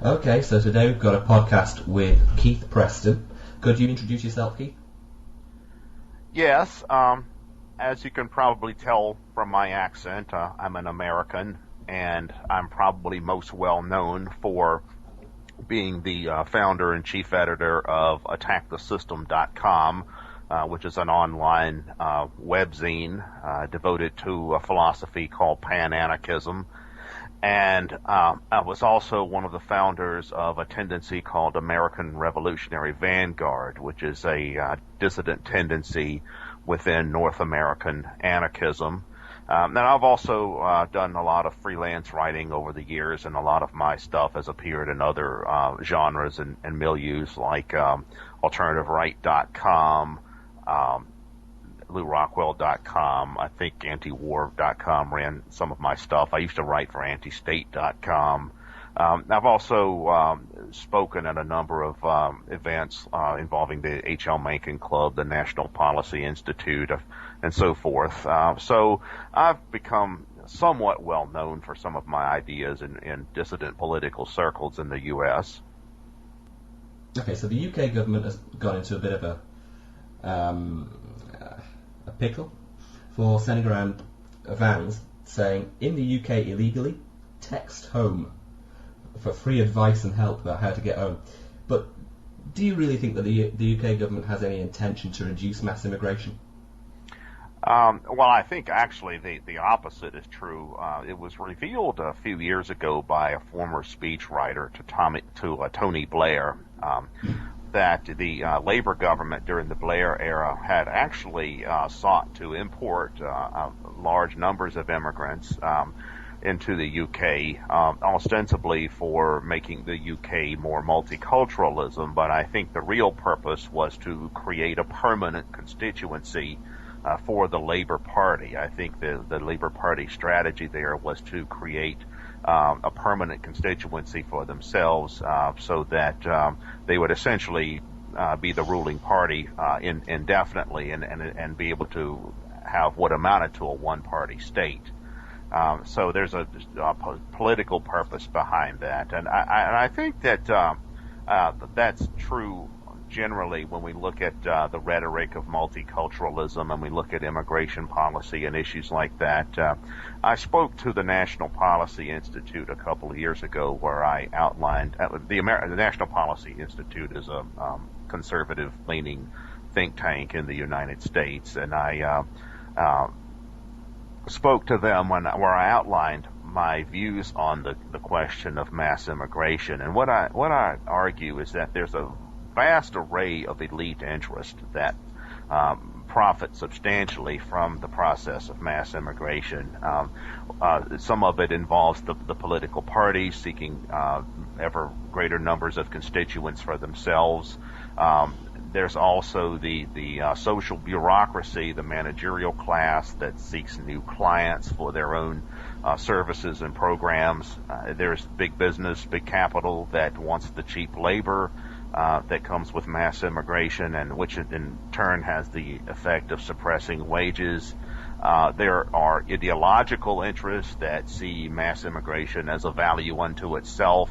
Okay, so today we've got a podcast with Keith Preston. Could you introduce yourself, Keith? Yes, as you can probably tell from my accent, I'm an American, and I'm probably most well known for being the founder and chief editor of AttackTheSystem.com, which is an online webzine devoted to a philosophy called Pan-Anarchism. And I was also one of the founders of a tendency called American Revolutionary Vanguard, which is a dissident tendency within North American anarchism. And I've also done a lot of freelance writing over the years, and a lot of my stuff has appeared in other genres and milieus like AlternativeRight.com, LouRockwell.com. I think Antiwar.com ran some of my stuff. I used to write for Antistate.com. I've also spoken at a number of events involving the H.L. Mencken Club, the National Policy Institute, and so forth. So I've become somewhat well known for some of my ideas in dissident political circles in the U.S. Okay, so the UK government has gone into a bit of a pickle for sending around vans saying, in the UK illegally, text home for free advice and help about how to get home. But do you really think that the UK government has any intention to reduce mass immigration? Well, I think actually the opposite is true. It was revealed a few years ago by a former speechwriter to Tony Blair that the Labour government during the Blair era had actually sought to import large numbers of immigrants into the UK, ostensibly for making the UK more multiculturalism, but I think the real purpose was to create a permanent constituency for the Labour Party. I think the Labour Party strategy there was to create a permanent constituency for themselves so that they would essentially be the ruling party indefinitely and be able to have what amounted to a one-party state. So there's a political purpose behind that. And I think that that's true generally when we look at the rhetoric of multiculturalism and we look at immigration policy and issues like that. I spoke to the National Policy Institute a couple of years ago where I outlined the National Policy Institute is a conservative-leaning think tank in the United States, and I spoke to them where I outlined my views on the question of mass immigration. And what I argue is that there's a vast array of elite interests that profit substantially from the process of mass immigration. Some of it involves the political parties seeking ever greater numbers of constituents for themselves. There's also the social bureaucracy, the managerial class that seeks new clients for their own services and programs. There's big business, big capital that wants the cheap labor that comes with mass immigration, and which in turn has the effect of suppressing wages. There are ideological interests that see mass immigration as a value unto itself.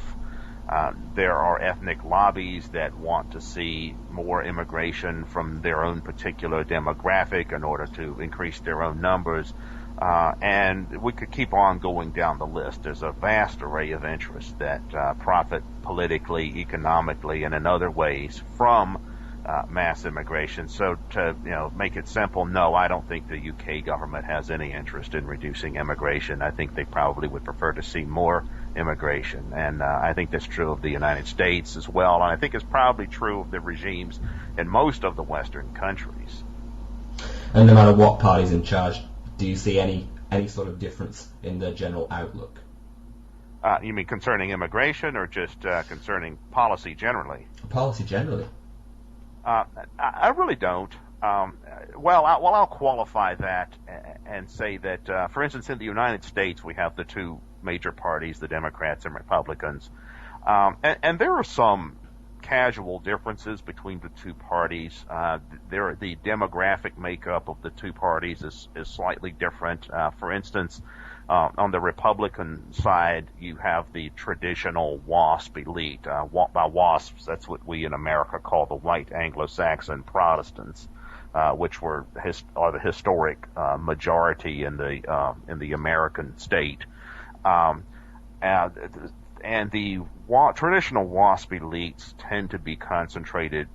There are ethnic lobbies that want to see more immigration from their own particular demographic in order to increase their own numbers. And we could keep on going down the list. There's a vast array of interests that profit politically, economically, and in other ways from mass immigration. So to make it simple, no, I don't think the UK government has any interest in reducing immigration. I think they probably would prefer to see more immigration. And I think that's true of the United States as well. And I think it's probably true of the regimes in most of the Western countries. And no matter what party's in charge, do you see any sort of difference in the general outlook? You mean concerning immigration or just concerning policy generally? Policy generally. I really don't. I'll qualify that and say that, for instance, in the United States, we have the two major parties, the Democrats and Republicans, and there are some casual differences between the two parties. The demographic makeup of the two parties is slightly different. For instance, On the Republican side, you have the traditional WASP elite. By WASPs, that's what we in America call the white Anglo-Saxon Protestants, which are the historic majority in the American state. And the traditional WASP elites tend to be concentrated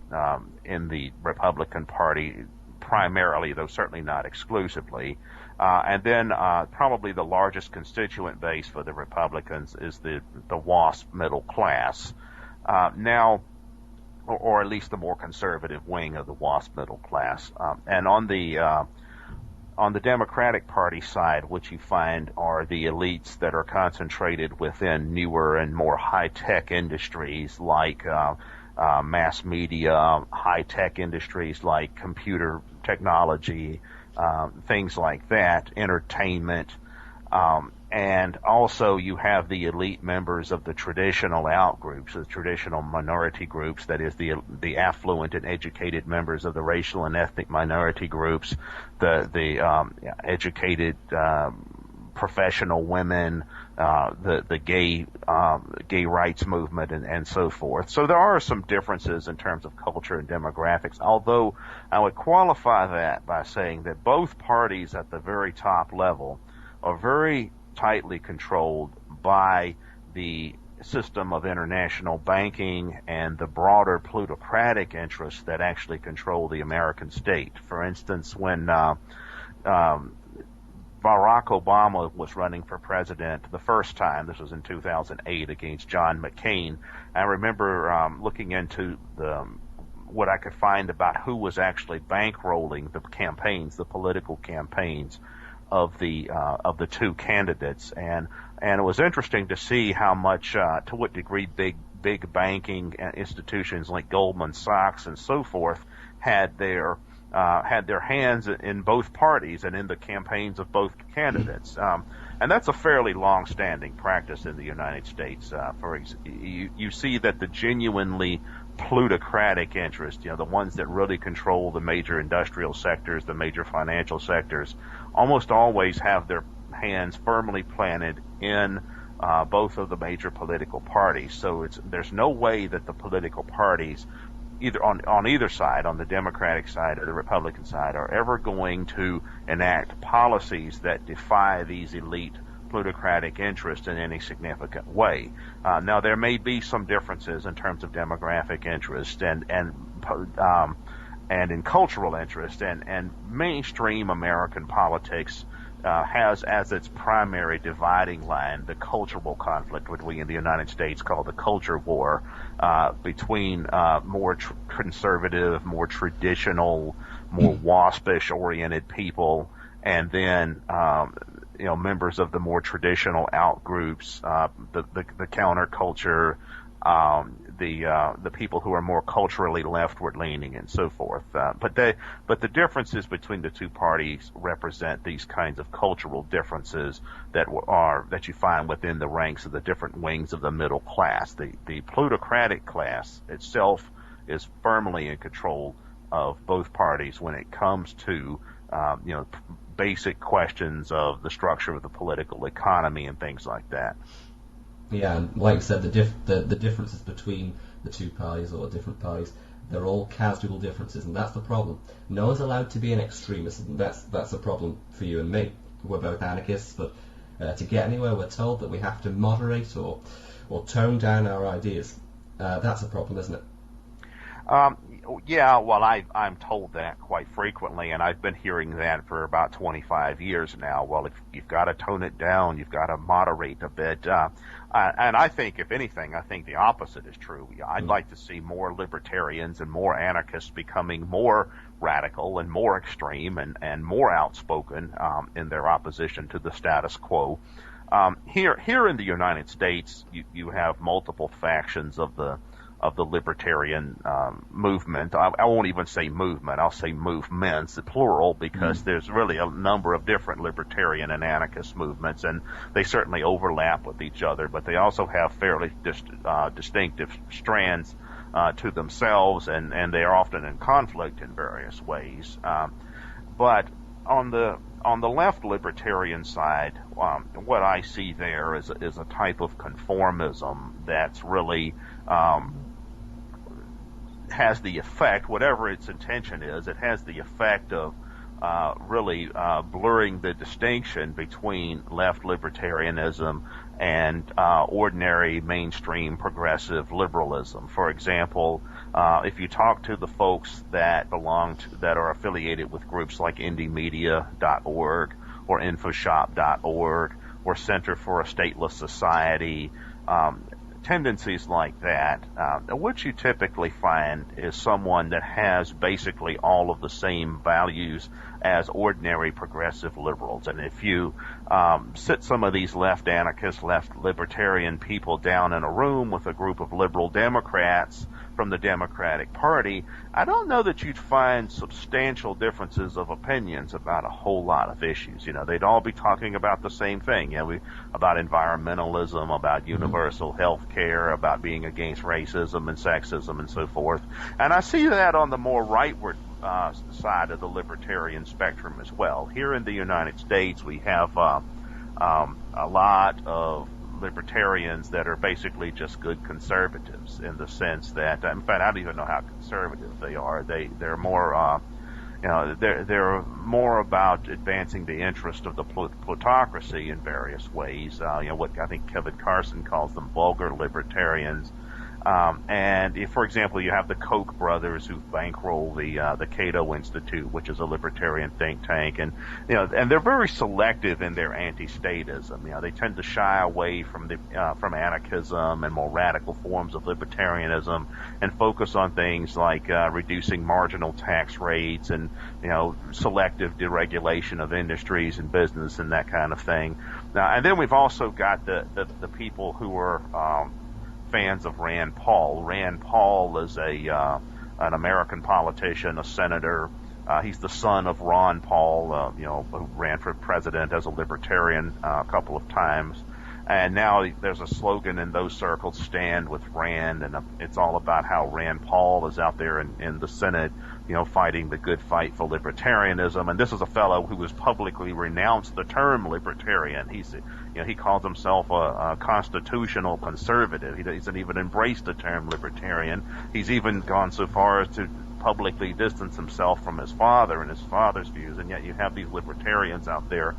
in the Republican Party primarily, though certainly not exclusively. And then probably the largest constituent base for the Republicans is the WASP middle class. Now, or at least the more conservative wing of the WASP middle class. And on the Democratic Party side, what you find are the elites that are concentrated within newer and more high-tech industries like mass media, high-tech industries like computer technology, things like that, entertainment, and also you have the elite members of the traditional outgroups, the traditional minority groups, that is the affluent and educated members of the racial and ethnic minority groups, the educated professional women, the gay rights movement, and so forth. So there are some differences in terms of culture and demographics, although I would qualify that by saying that both parties at the very top level are very tightly controlled by the system of international banking and the broader plutocratic interests that actually control the American state. For instance, when Barack Obama was running for president the first time, this was in 2008 against John McCain, I remember looking into what I could find about who was actually bankrolling the campaigns, the political campaigns of the two candidates, and it was interesting to see how much, to what degree big banking institutions like Goldman Sachs and so forth had their hands in both parties and in the campaigns of both candidates, and that's a fairly long-standing practice in the United States. You see that the genuinely plutocratic interests, the ones that really control the major industrial sectors, the major financial sectors, almost always have their hands firmly planted in both of the major political parties. So there's no way that the political parties, either on either side, on the Democratic side or the Republican side, are ever going to enact policies that defy these elite plutocratic interests in any significant way. Now, there may be some differences in terms of demographic interest and in cultural interest, and mainstream American politics has as its primary dividing line the cultural conflict, which we in the United States call the culture war, between more conservative, more traditional, more WASP-ish oriented people, and then members of the more traditional outgroups, the counterculture, the people who are more culturally leftward leaning, and so forth. But the differences between the two parties represent these kinds of cultural differences that you find within the ranks of the different wings of the middle class. The plutocratic class itself is firmly in control of both parties when it comes to basic questions of the structure of the political economy and things like that. Yeah, and like you said, the differences between the two parties or different parties, they're all casual differences, and that's the problem. No one's allowed to be an extremist, and that's a problem for you and me. We're both anarchists, but to get anywhere, we're told that we have to moderate or tone down our ideas. That's a problem, isn't it? Yeah, well, I'm told that quite frequently, and I've been hearing that for about 25 years now. Well, if you've got to tone it down, you've got to moderate a bit. And I think, if anything, I think the opposite is true. I'd like to see more libertarians and more anarchists becoming more radical and more extreme and more outspoken in their opposition to the status quo. Here in the United States, you have multiple factions of the libertarian movement. I won't even say movement, I'll say movements, plural, because there's really a number of different libertarian and anarchist movements, and they certainly overlap with each other, but they also have fairly distinctive strands to themselves, and they are often in conflict in various ways. But on the On the left libertarian side, what I see there is a type of conformism that's really has the effect, whatever its intention is, it has the effect of really blurring the distinction between left libertarianism and ordinary mainstream progressive liberalism. For example, if you talk to the folks that that are affiliated with groups like indiemedia.org or infoshop.org or Center for a Stateless Society, tendencies like that, what you typically find is someone that has basically all of the same values as ordinary progressive liberals. And if you sit some of these left anarchist, left libertarian people down in a room with a group of liberal Democrats from the Democratic Party, I don't know that you'd find substantial differences of opinions about a whole lot of issues. You know, they'd all be talking about the same thing. You know, about environmentalism, about universal health care, about being against racism and sexism and so forth. And I see that on the more rightward side of the libertarian spectrum as well. Here in the United States, we have a lot of libertarians that are basically just good conservatives, in the sense that, in fact, I don't even know how conservative they are. They're more, they're more about advancing the interest of the plutocracy in various ways. What I think Kevin Carson calls them vulgar libertarians. And if, for example, you have the Koch brothers who bankroll the Cato Institute, which is a libertarian think tank, and they're very selective in their anti-statism. You know, they tend to shy away from anarchism and more radical forms of libertarianism, and focus on things like reducing marginal tax rates and selective deregulation of industries and business and that kind of thing. Now, and then we've also got the people who are fans of Rand Paul. Rand Paul is an American politician, a senator. He's the son of Ron Paul, who ran for president as a libertarian a couple of times. And now there's a slogan in those circles, "Stand with Rand," and it's all about how Rand Paul is out there in the Senate, fighting the good fight for libertarianism. And this is a fellow who has publicly renounced the term libertarian. He calls himself a constitutional conservative. He doesn't even embrace the term libertarian. He's even gone so far as to publicly distance himself from his father and his father's views. And yet you have these libertarians out there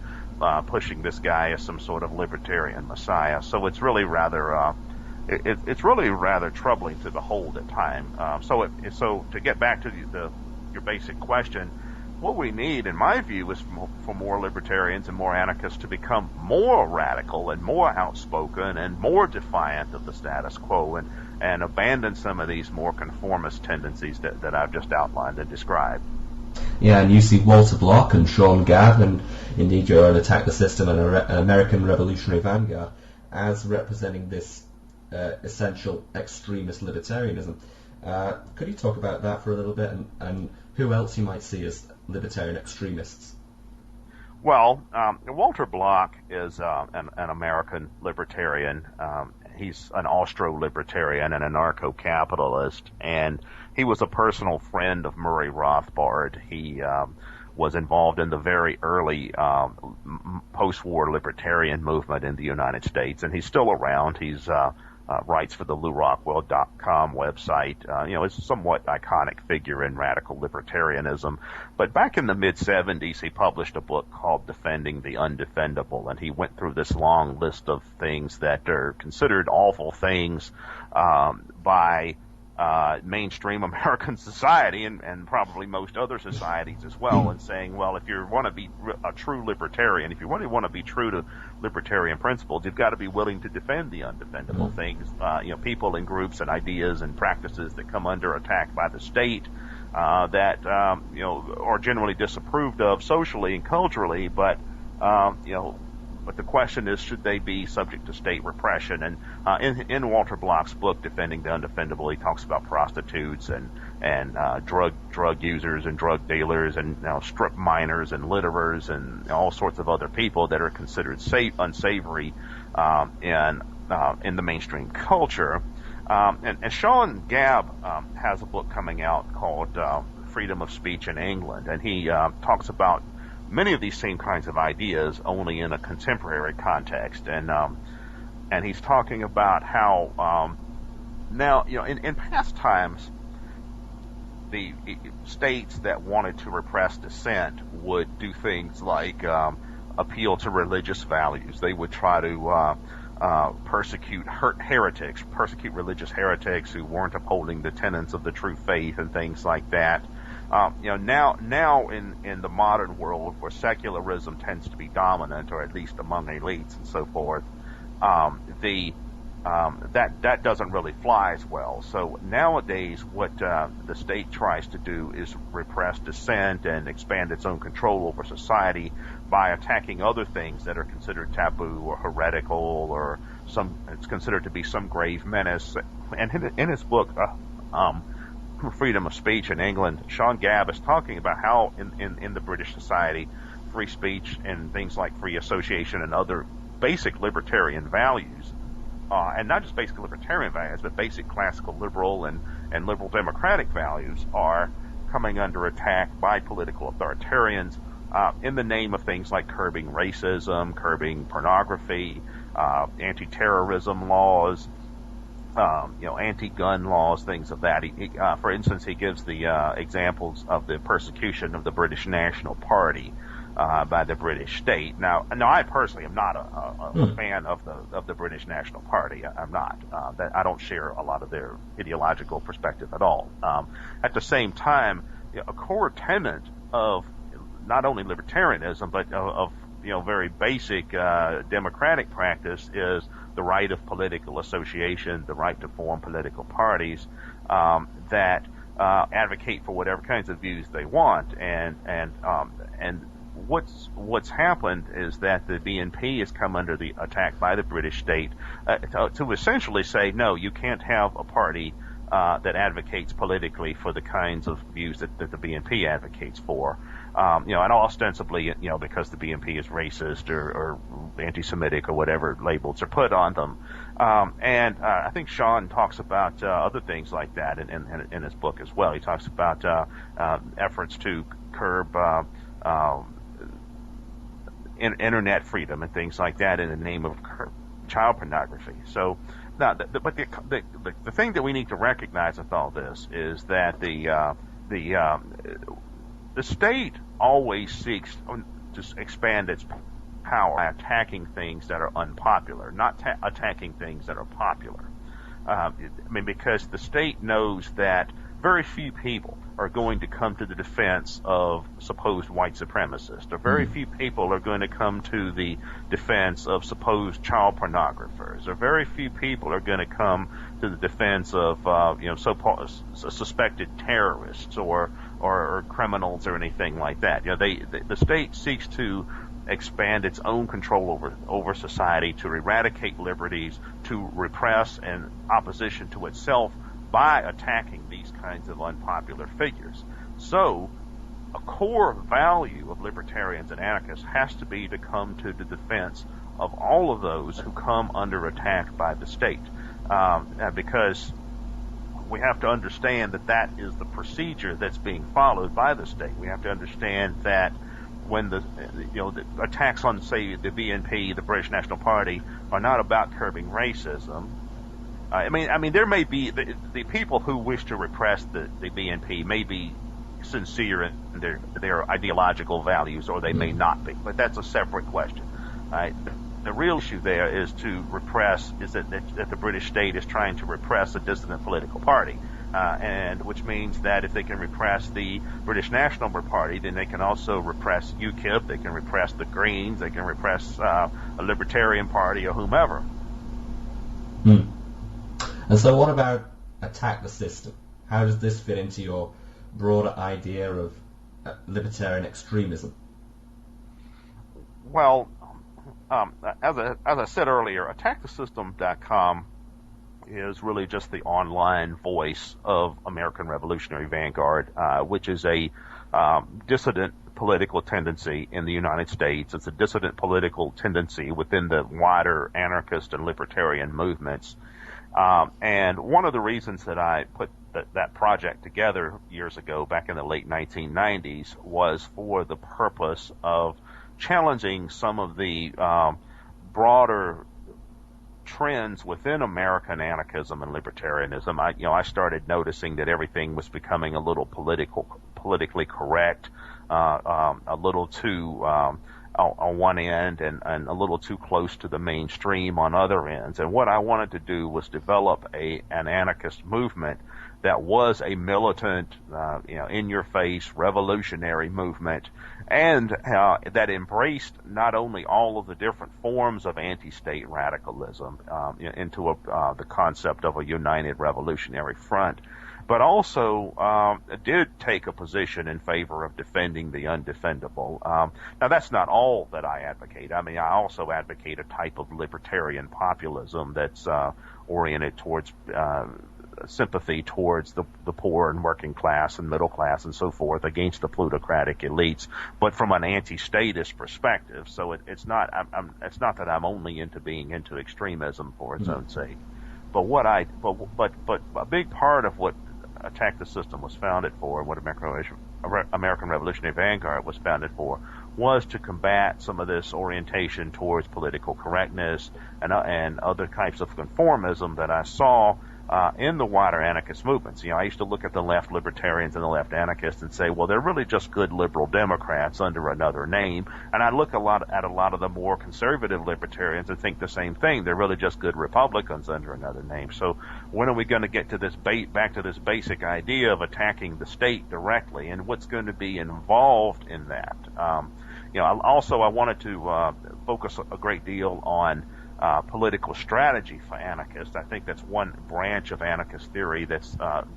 pushing this guy as some sort of libertarian messiah. So it's really rather it's really rather troubling to behold at times. So to get back to your basic question, what we need, in my view, is for more libertarians and more anarchists to become more radical and more outspoken and more defiant of the status quo, and abandon some of these more conformist tendencies that I've just outlined and described. Yeah, and you see Walter Block and Sean Gadd, and indeed your own Attack the System and American Revolutionary Vanguard, as representing this essential extremist libertarianism. Could you talk about that for a little bit, and who else you might see as libertarian extremists? Well, Walter Block is an American libertarian. He's an Austro-libertarian and anarcho-capitalist, and he was a personal friend of Murray Rothbard. He was involved in the very early post-war libertarian movement in the United States, and he's still around. He's writes for the LouRockwell.com website. It's a somewhat iconic figure in radical libertarianism. But back in the mid-'70s, he published a book called Defending the Undefendable, and he went through this long list of things that are considered awful things by mainstream American society and probably most other societies as well, and saying, well, if you want to be a true libertarian, if you really want to be true to libertarian principles, you've got to be willing to defend the undefendable things, people and groups and ideas and practices that come under attack by the state, that are generally disapproved of socially and culturally, but the question is, should they be subject to state repression? And in Walter Block's book, Defending the Undefendable, he talks about prostitutes and drug users and drug dealers and strip miners and litterers and all sorts of other people that are considered unsavory in the mainstream culture. And Sean Gabb has a book coming out called Freedom of Speech in England, and he talks about many of these same kinds of ideas, only in a contemporary context. And he's talking about how now, in past times, the states that wanted to repress dissent would do things like appeal to religious values. They would try to persecute religious heretics who weren't upholding the tenets of the true faith and things like that. Now in the modern world, where secularism tends to be dominant, or at least among elites and so forth, that doesn't really fly as well. So nowadays, what the state tries to do is repress dissent and expand its own control over society by attacking other things that are considered taboo or heretical, or it's considered to be some grave menace. And in his book, Freedom of Speech in England, Sean Gabb is talking about how in the British society, free speech and things like free association and other basic libertarian values, and not just basic libertarian values, but basic classical liberal and liberal democratic values, are coming under attack by political authoritarians in the name of things like curbing racism, curbing pornography, anti-terrorism laws, anti-gun laws, things of that. For instance, he gives the examples of the persecution of the British National Party by the British state. Now, I personally am not a fan of the British National Party. I'm not. I don't share a lot of their ideological perspective at all. At the same time, a core tenet of not only libertarianism, but of very basic democratic practice is the right of political association, the right to form political parties that advocate for whatever kinds of views they want. And what's happened is that the BNP has come under the attack by the British state to essentially say, no, you can't have a party that advocates politically for the kinds of views that the BNP advocates for. And ostensibly, because the BNP is racist or anti-Semitic or whatever labels are put on them. And I think Sean talks about other things like that in his book as well. He talks about efforts to curb internet freedom and things like that in the name of child pornography. So, now, but the thing that we need to recognize with all this is that the state always seeks to expand its power by attacking things that are unpopular, not attacking things that are popular. Because the state knows that very few people are going to come to the defense of supposed white supremacists, or very few people are going to come to the defense of supposed child pornographers, or very few people are going to come to the defense of suspected terrorists or criminals or anything like that. The state seeks to expand its own control over society, to eradicate liberties, to repress and opposition to itself by attacking these kinds of unpopular figures. So, a core value of libertarians and anarchists has to be to come to the defense of all of those who come under attack by the state, because we have to understand that is the procedure that's being followed by the state. We have to understand that when the attacks on, say, the BNP, the British National Party, are not about curbing racism. I mean, there may be the people who wish to repress the BNP may be sincere in their ideological values, or they may not be. But that's a separate question. Right? The real issue there is that the British state is trying to repress a dissident political party, and which means that if they can repress the British National Party, then they can also repress UKIP, they can repress the Greens, they can repress a Libertarian Party or whomever. And so what about attack the system? How does this fit into your broader idea of libertarian extremism? Well, as I said earlier, attackthesystem.com is really just the online voice of American Revolutionary Vanguard, which is a dissident political tendency in the United States. It's a dissident political tendency within the wider anarchist and libertarian movements. And one of the reasons that I put that project together years ago, back in the late 1990s, was for the purpose of challenging some of the broader trends within American anarchism and libertarianism. I started noticing that everything was becoming a little politically correct, a little too on one end and a little too close to the mainstream on other ends. And what I wanted to do was develop an anarchist movement that was a militant, in-your-face revolutionary movement, and that embraced not only all of the different forms of anti-state radicalism into the concept of a united revolutionary front, but also did take a position in favor of defending the undefendable. Now, that's not all that I advocate. I mean, I also advocate a type of libertarian populism that's oriented towards sympathy towards the poor and working class and middle class and so forth, against the plutocratic elites, but from an anti-statist perspective. So it's not that I'm only into being into extremism for its own sake. But but a big part of what Attack the System was founded for, and what American Revolutionary Vanguard was founded for, was to combat some of this orientation towards political correctness and other types of conformism that I saw in the wider anarchist movements. I used to look at the left libertarians and the left anarchists and say, well, they're really just good liberal Democrats under another name. And I look at a lot of the more conservative libertarians and think the same thing. They're really just good Republicans under another name. So when are we going to get to back to this basic idea of attacking the state directly, and what's going to be involved in that? I wanted to focus a great deal on political strategy for anarchists. I think that's one branch of anarchist theory that's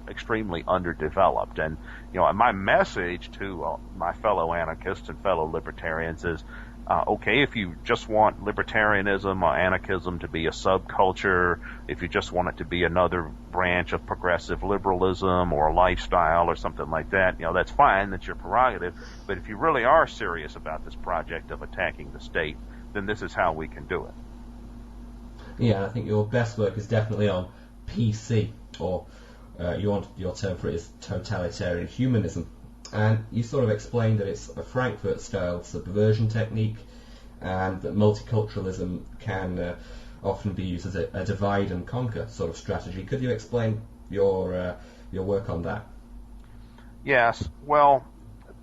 extremely underdeveloped. And my message to my fellow anarchists and fellow libertarians is, okay, if you just want libertarianism or anarchism to be a subculture, if you just want it to be another branch of progressive liberalism or a lifestyle or something like that, that's fine, that's your prerogative. But if you really are serious about this project of attacking the state, then this is how we can do it. Yeah, I think your best work is definitely on PC, or your term for it is totalitarian humanism. And you sort of explained that it's a Frankfurt-style subversion technique, and that multiculturalism can often be used as a divide and conquer sort of strategy. Could you explain your work on that? Yes. Well,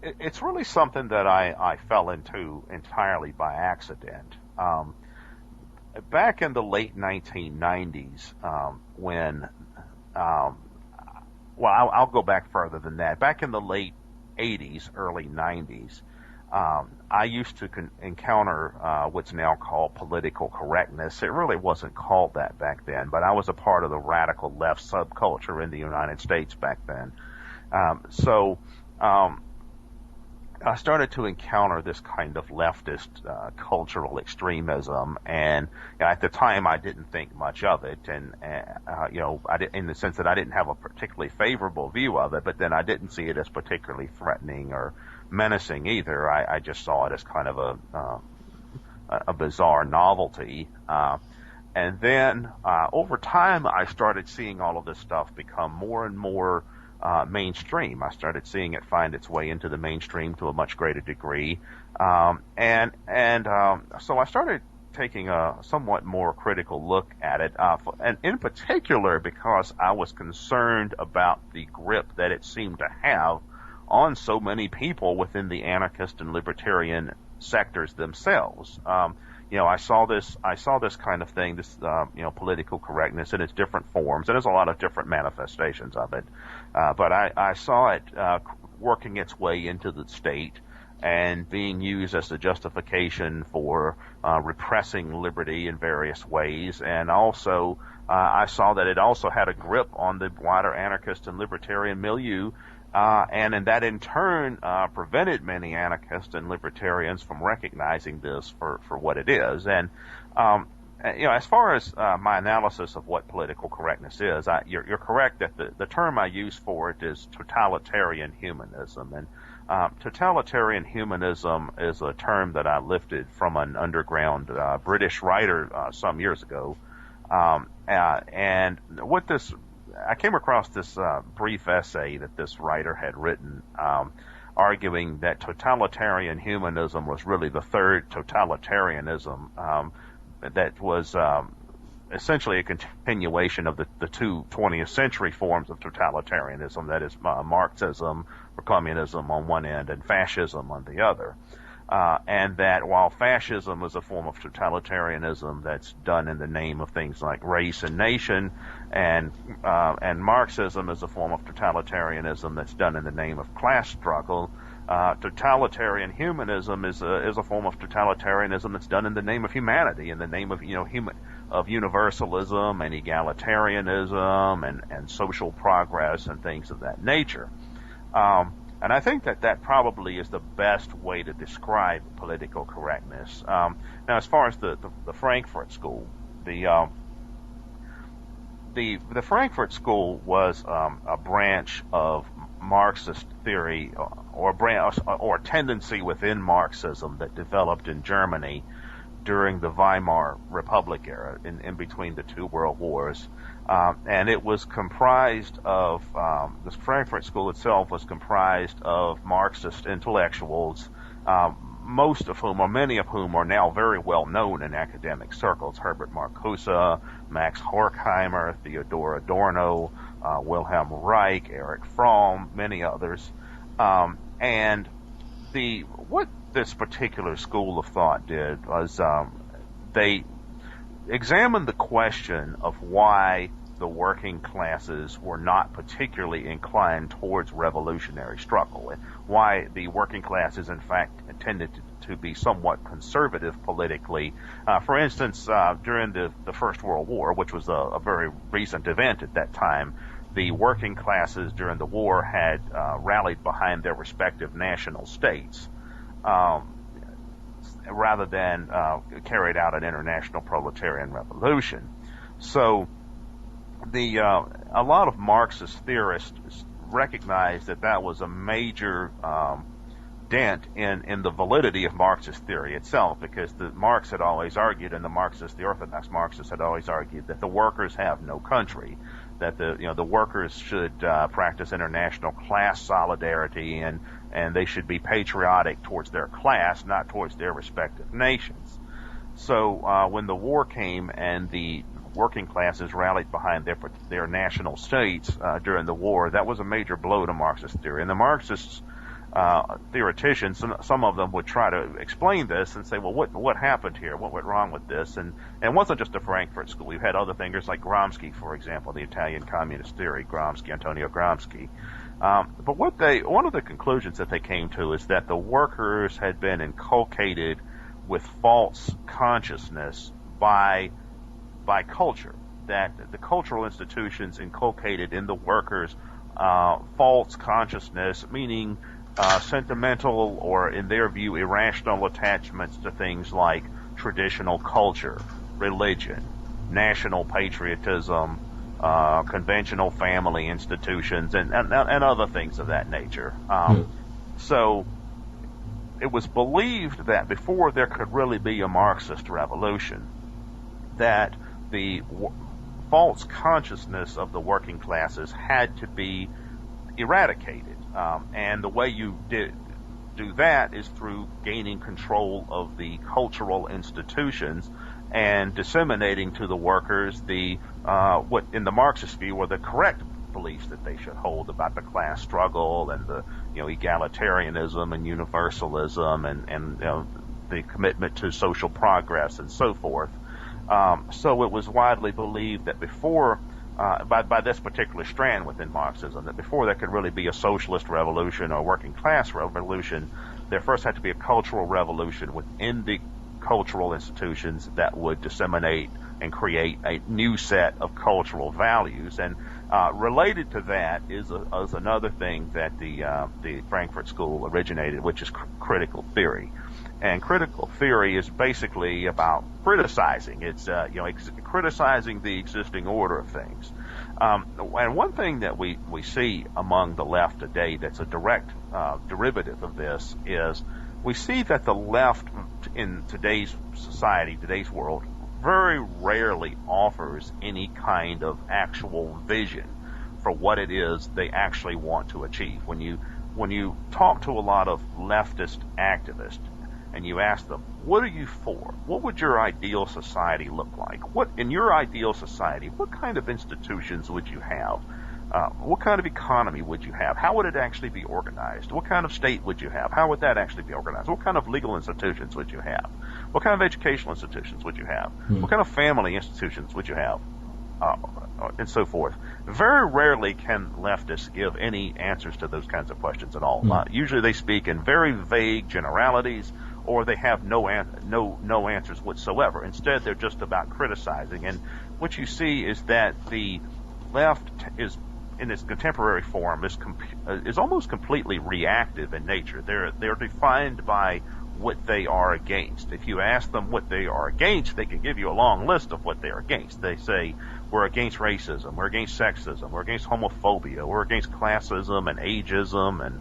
it's really something that I fell into entirely by accident. Back in the late 1990s, I'll go back further than that. Back in the late 80s, early 90s, I used to encounter what's now called political correctness. It really wasn't called that back then, but I was a part of the radical left subculture in the United States back then. I started to encounter this kind of leftist cultural extremism, and at the time I didn't think much of it, and in the sense that I didn't have a particularly favorable view of it, but then I didn't see it as particularly threatening or menacing either. I just saw it as kind of a bizarre novelty. And then over time, I started seeing all of this stuff become more and more mainstream. I started seeing it find its way into the mainstream to a much greater degree, so I started taking a somewhat more critical look at it, and in particular because I was concerned about the grip that it seemed to have on so many people within the anarchist and libertarian sectors themselves. I saw this kind of thing, this political correctness in its different forms, and there's a lot of different manifestations of it. But I saw it working its way into the state and being used as a justification for repressing liberty in various ways. And also, I saw that it also had a grip on the wider anarchist and libertarian milieu, and that in turn prevented many anarchists and libertarians from recognizing this for what it is. And as far as my analysis of what political correctness is, you're correct that the term I use for it is totalitarian humanism. And totalitarian humanism is a term that I lifted from an underground British writer some years ago. And what this, I came across this brief essay that this writer had written, arguing that totalitarian humanism was really the third totalitarianism that was essentially a continuation of the two 20th century forms of totalitarianism, that is Marxism or communism on one end and fascism on the other. And that while fascism is a form of totalitarianism that's done in the name of things like race and nation, and Marxism is a form of totalitarianism that's done in the name of class struggle, totalitarian humanism is a form of totalitarianism that's done in the name of humanity, in the name of of universalism and egalitarianism and social progress and things of that nature. And I think that probably is the best way to describe political correctness. Now, as far as the Frankfurt School, the Frankfurt School was a branch of Marxist theory or tendency within Marxism that developed in Germany during the Weimar Republic era, in between the two world wars. And it was comprised of, the Frankfurt School itself was comprised of Marxist intellectuals, most of whom, or many of whom, are now very well known in academic circles. Herbert Marcuse, Max Horkheimer, Theodor Adorno, Wilhelm Reich, Erich Fromm, many others. And what this particular school of thought did was they examined the question of why the working classes were not particularly inclined towards revolutionary struggle, and why the working classes, in fact, tended to be somewhat conservative politically. For instance, during the First World War, which was a very recent event at that time, the working classes during the war had rallied behind their respective national states, rather than carried out an international proletarian revolution. So a lot of Marxist theorists recognized that was a major dent in the validity of Marxist theory itself, because Marx had always argued, and the Orthodox Marxists had always argued, that the workers have no country, that the workers should practice international class solidarity, and they should be patriotic towards their class, not towards their respective nations. So when the war came and the working classes rallied behind their national states during the war, that was a major blow to Marxist theory. And the Marxists theoreticians, some of them would try to explain this and say, well, what happened here? What went wrong with this? And it wasn't just the Frankfurt School. You had other thinkers like Gramsci, for example, the Italian communist theory, Antonio Gramsci. But one of the conclusions that they came to is that the workers had been inculcated with false consciousness by culture, that the cultural institutions inculcated in the workers false consciousness, meaning sentimental or, in their view, irrational attachments to things like traditional culture, religion, national patriotism, conventional family institutions, and other things of that nature. So it was believed that before there could really be a Marxist revolution, that the false consciousness of the working classes had to be eradicated. And the way you do that is through gaining control of the cultural institutions and disseminating to the workers what in the Marxist view were the correct beliefs that they should hold about the class struggle and the egalitarianism and universalism and the commitment to social progress and so forth. So it was widely believed that before, by this particular strand within Marxism, that before there could really be a socialist revolution or working class revolution, there first had to be a cultural revolution within the cultural institutions that would disseminate and create a new set of cultural values. And related to that is another thing that the Frankfurt School originated, which is critical theory. And critical theory is basically about criticizing. It's criticizing the existing order of things. And one thing that we see among the left today that's a direct derivative of this is we see that the left in today's society, today's world, very rarely offers any kind of actual vision for what it is they actually want to achieve. When you talk to a lot of leftist activists and you ask them, what are you for? What would your ideal society look like? What, in your ideal society, what kind of institutions would you have? What kind of economy would you have? How would it actually be organized? What kind of state would you have? How would that actually be organized? What kind of legal institutions would you have? What kind of educational institutions would you have? What kind of family institutions would you have? And so forth. Very rarely can leftists give any answers to those kinds of questions at all. Usually they speak in very vague generalities, or they have no answers whatsoever. Instead, they're just about criticizing. And what you see is that the left is, in its contemporary form, is almost completely reactive in nature. They're defined by what they are against. If you ask them what they are against, they can give you a long list of what they are against. They say, we're against racism, we're against sexism, we're against homophobia, we're against classism and ageism and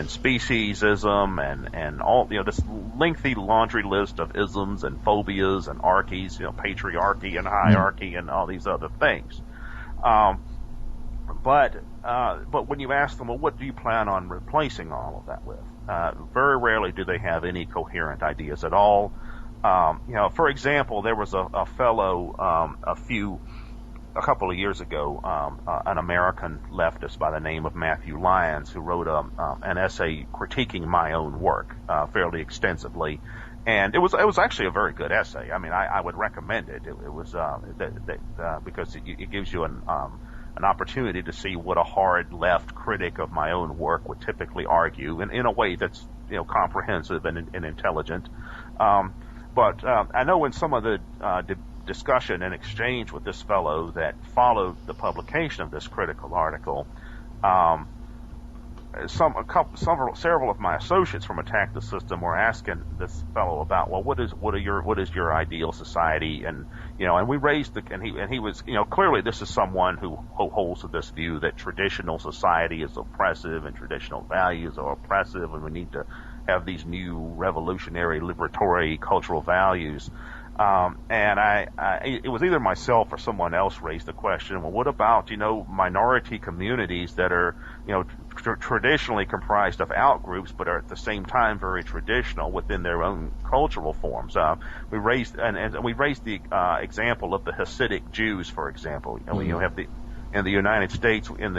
speciesism and all, this lengthy laundry list of isms and phobias and archies, patriarchy and hierarchy and all these other things. But when you ask them, well, what do you plan on replacing all of that with? Very rarely do they have any coherent ideas at all. For example, there was a fellow a couple of years ago, an American leftist by the name of Matthew Lyons, who wrote an essay critiquing my own work fairly extensively. And it was actually a very good essay. I mean, I would recommend it. It was because it gives you an opportunity to see what a hard left critic of my own work would typically argue, in a way that's comprehensive and intelligent. But I know in some of the discussion and exchange with this fellow that followed the publication of this critical article, several of my associates from Attack the System were asking this fellow about, well, what is your ideal society? And we raised and he was, clearly this is someone who holds to this view that traditional society is oppressive and traditional values are oppressive, and we need to have these new revolutionary, liberatory cultural values. And it was either myself or someone else raised the question, well, what about, minority communities that are, traditionally comprised of outgroups, but are at the same time very traditional within their own cultural forms? We raised the example of the Hasidic Jews, for example. You have in the United States, in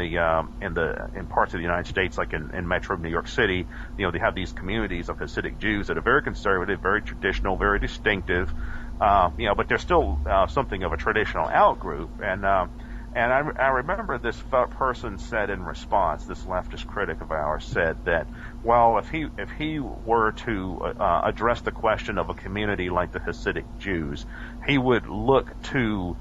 parts of the United States, like in Metro New York City, they have these communities of Hasidic Jews that are very conservative, very traditional, very distinctive, but they're still something of a traditional outgroup. And I remember this person said in response, this leftist critic of ours said that, well, if he were to address the question of a community like the Hasidic Jews, he would look to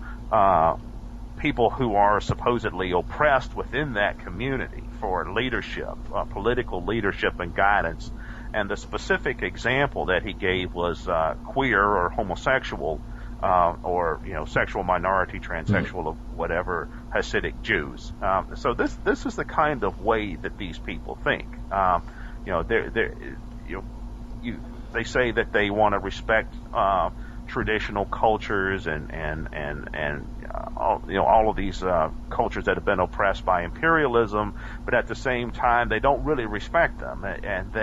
people who are supposedly oppressed within that community for leadership, political leadership and guidance. And the specific example that he gave was queer or homosexual or sexual minority, transsexual, of whatever, Hasidic Jews. So this is the kind of way that these people think. They say that they want to respect traditional cultures and all of these cultures that have been oppressed by imperialism, but at the same time they don't really respect them, and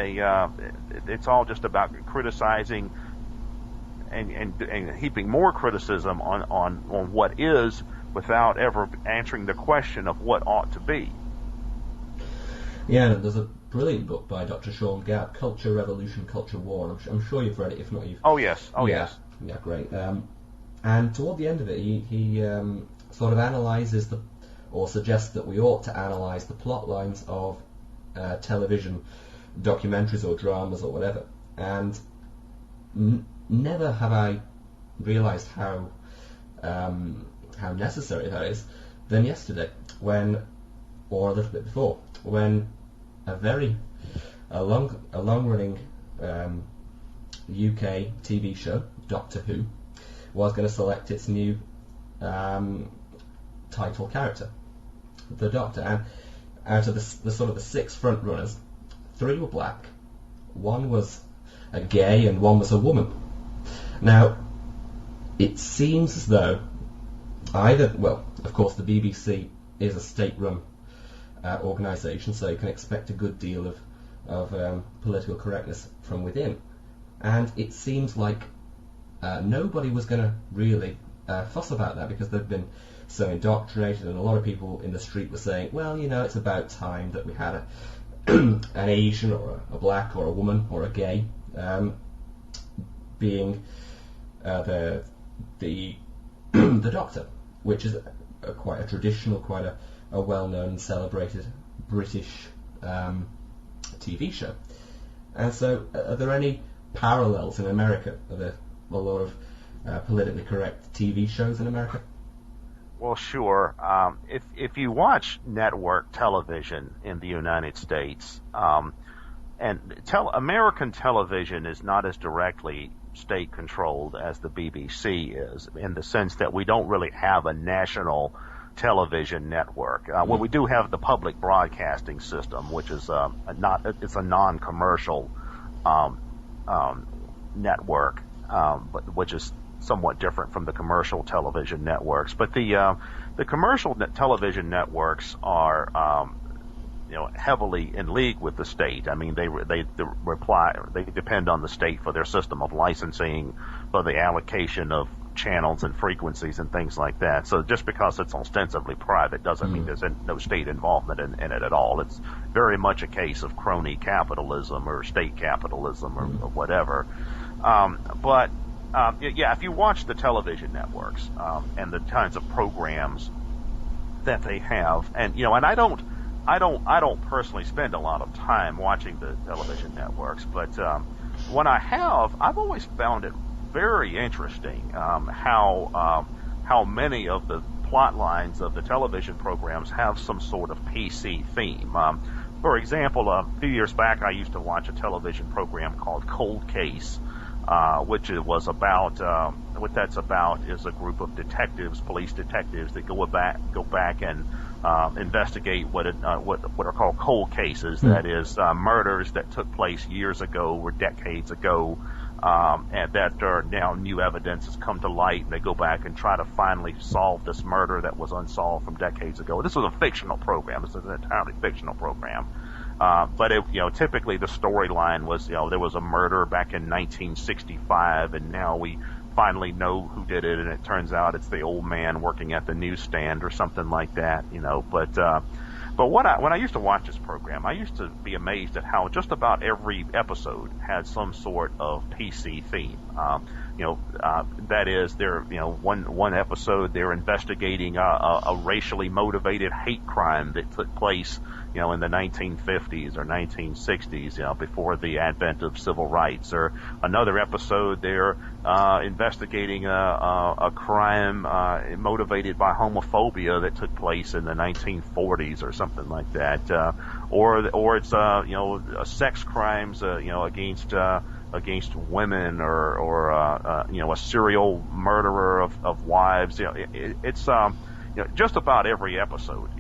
it's all just about criticizing and heaping more criticism on what is, without ever answering the question of what ought to be. Yeah, there's a brilliant book by Dr. Sean Gabb, Culture, Revolution, Culture, War. I'm sure you've read it. If not, you've... Oh, yes. Yes. Yeah, great. And toward the end of it, he sort of analyses or suggests that we ought to analyse the plot lines of television documentaries or dramas or whatever. And never have I realised how necessary that is than yesterday, or a little bit before, when a long-running UK TV show, Doctor Who, was going to select its new title character, the Doctor. And out of the sort of the 6 front runners, 3 were black, 1 was a gay, and 1 was a woman. Now, it seems as though of course the BBC is a state-run organisation, so you can expect a good deal of political correctness from within. And it seems like nobody was going to really fuss about that, because they've been so indoctrinated, and a lot of people in the street were saying, well, it's about time that we had an Asian or a black or a woman or a gay being the Doctor, which is quite a traditional, quite a well-known and celebrated British TV show. And so, are there any parallels in America? Are there a lot of politically correct TV shows in America? Well, sure. If you watch network television in the United States, American television is not as directly state-controlled as the BBC is, in the sense that we don't really have a national television network. Well, we do have the public broadcasting system, which is it's a non-commercial network, but which is somewhat different from the commercial television networks. But the commercial television networks are heavily in league with the state. I mean, they depend on the state for their system of licensing, for the allocation of channels and frequencies and things like that. So just because it's ostensibly private doesn't mean there's no state involvement in it at all. It's very much a case of crony capitalism or state capitalism or whatever. If you watch the television networks and the kinds of programs that they have, and I don't personally spend a lot of time watching the television networks, but when I have, I've always found it very interesting how many of the plot lines of the television programs have some sort of PC theme. For example, a few years back, I used to watch a television program called Cold Case, which was about what that's about is a group of detectives, police detectives, that go back and investigate what are called cold cases. That is, murders that took place years ago or decades ago, and that are now new evidence has come to light, and they go back and try to finally solve this murder that was unsolved from decades ago. This was a fictional program. This is an entirely fictional program. But typically the storyline was, there was a murder back in 1965, and now we finally know who did it, and it turns out it's the old man working at the newsstand or something like that, But when I used to watch this program, I used to be amazed at how just about every episode had some sort of PC theme. That is, one episode they're investigating a racially motivated hate crime that took place, in the 1950s or 1960s, before the advent of civil rights. Or another episode they're investigating a crime motivated by homophobia that took place in the 1940s or something like that. Or it's sex crimes against women, or a serial murderer of wives. It's just about every episode.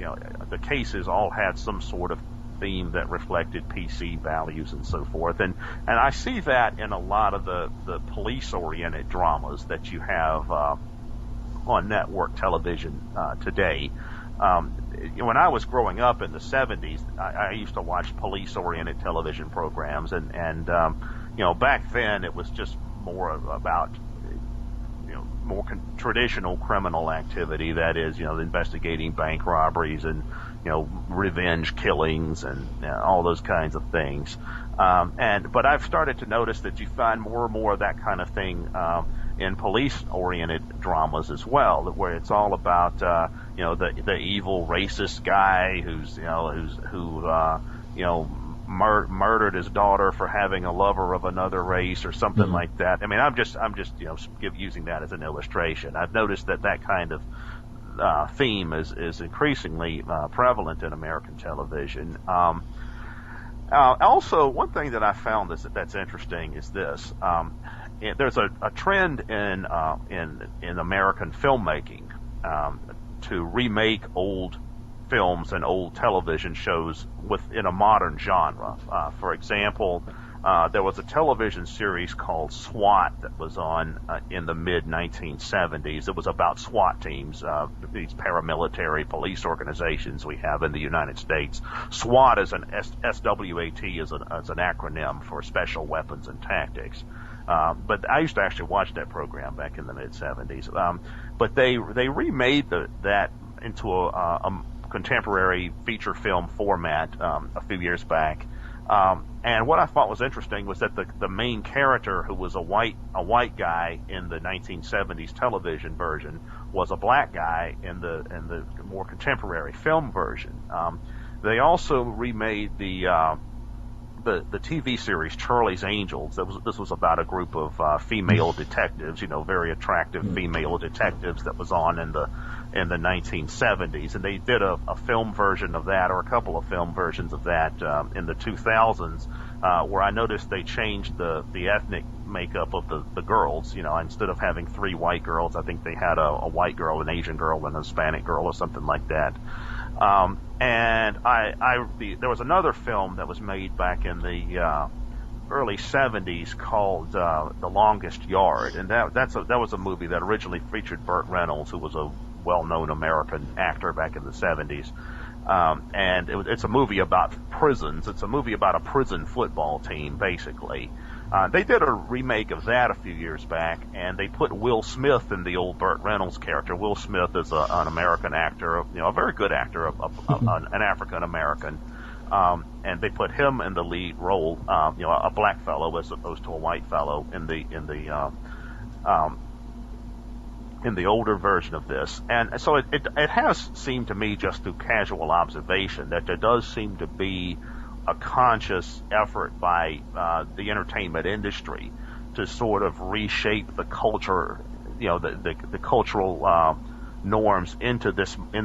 The cases all had some sort of theme that reflected PC values and so forth. And I see that in a lot of the police-oriented dramas that you have on network television today. When I was growing up in the 70s, I used to watch police-oriented television programs, and back then it was just more about traditional criminal activity, that is, investigating bank robberies and revenge killings and all those kinds of things. But I've started to notice that you find more and more of that kind of thing in police-oriented dramas as well, where it's all about the evil racist guy who murdered his daughter for having a lover of another race or something like that. I mean, I'm just using that as an illustration. I've noticed that kind of theme is increasingly prevalent in American television. Also, one thing that I found that's interesting is this. There's a trend in American filmmaking to remake old films and old television shows within a modern genre. For example, There was a television series called SWAT that was on in the mid-1970s. It was about SWAT teams, these paramilitary police organizations we have in the United States. SWAT is an SWAT is an acronym for Special Weapons and Tactics. But I used to actually watch that program back in the mid-70s. But they remade that into a contemporary feature film format a few years back. And what I thought was interesting was that the main character, who was a white guy in the 1970s television version, was a black guy in the more contemporary film version. They also remade the TV series Charlie's Angels. This was about a group of female detectives, very attractive female detectives that was on in the 1970s, and they did a film version of that, or a couple of film versions of that in the 2000s, where I noticed they changed the ethnic makeup of the girls. Instead of having 3 white girls, I think they had a white girl, an Asian girl, and a Hispanic girl, or something like that. And there was another film that was made back in the early 70s called The Longest Yard, and that was a movie that originally featured Burt Reynolds, who was a well-known American actor back in the 70s. And it's a movie about prisons. It's a movie about a prison football team, basically. They did a remake of that a few years back, and they put Will Smith in the old Burt Reynolds character. Will Smith is an American actor, a very good actor, an African American, and they put him in the lead role, a black fellow as opposed to a white fellow in the older version of this. And so it has seemed to me, just through casual observation, that there does seem to be a conscious effort by the entertainment industry to sort of reshape the culture, the cultural norms in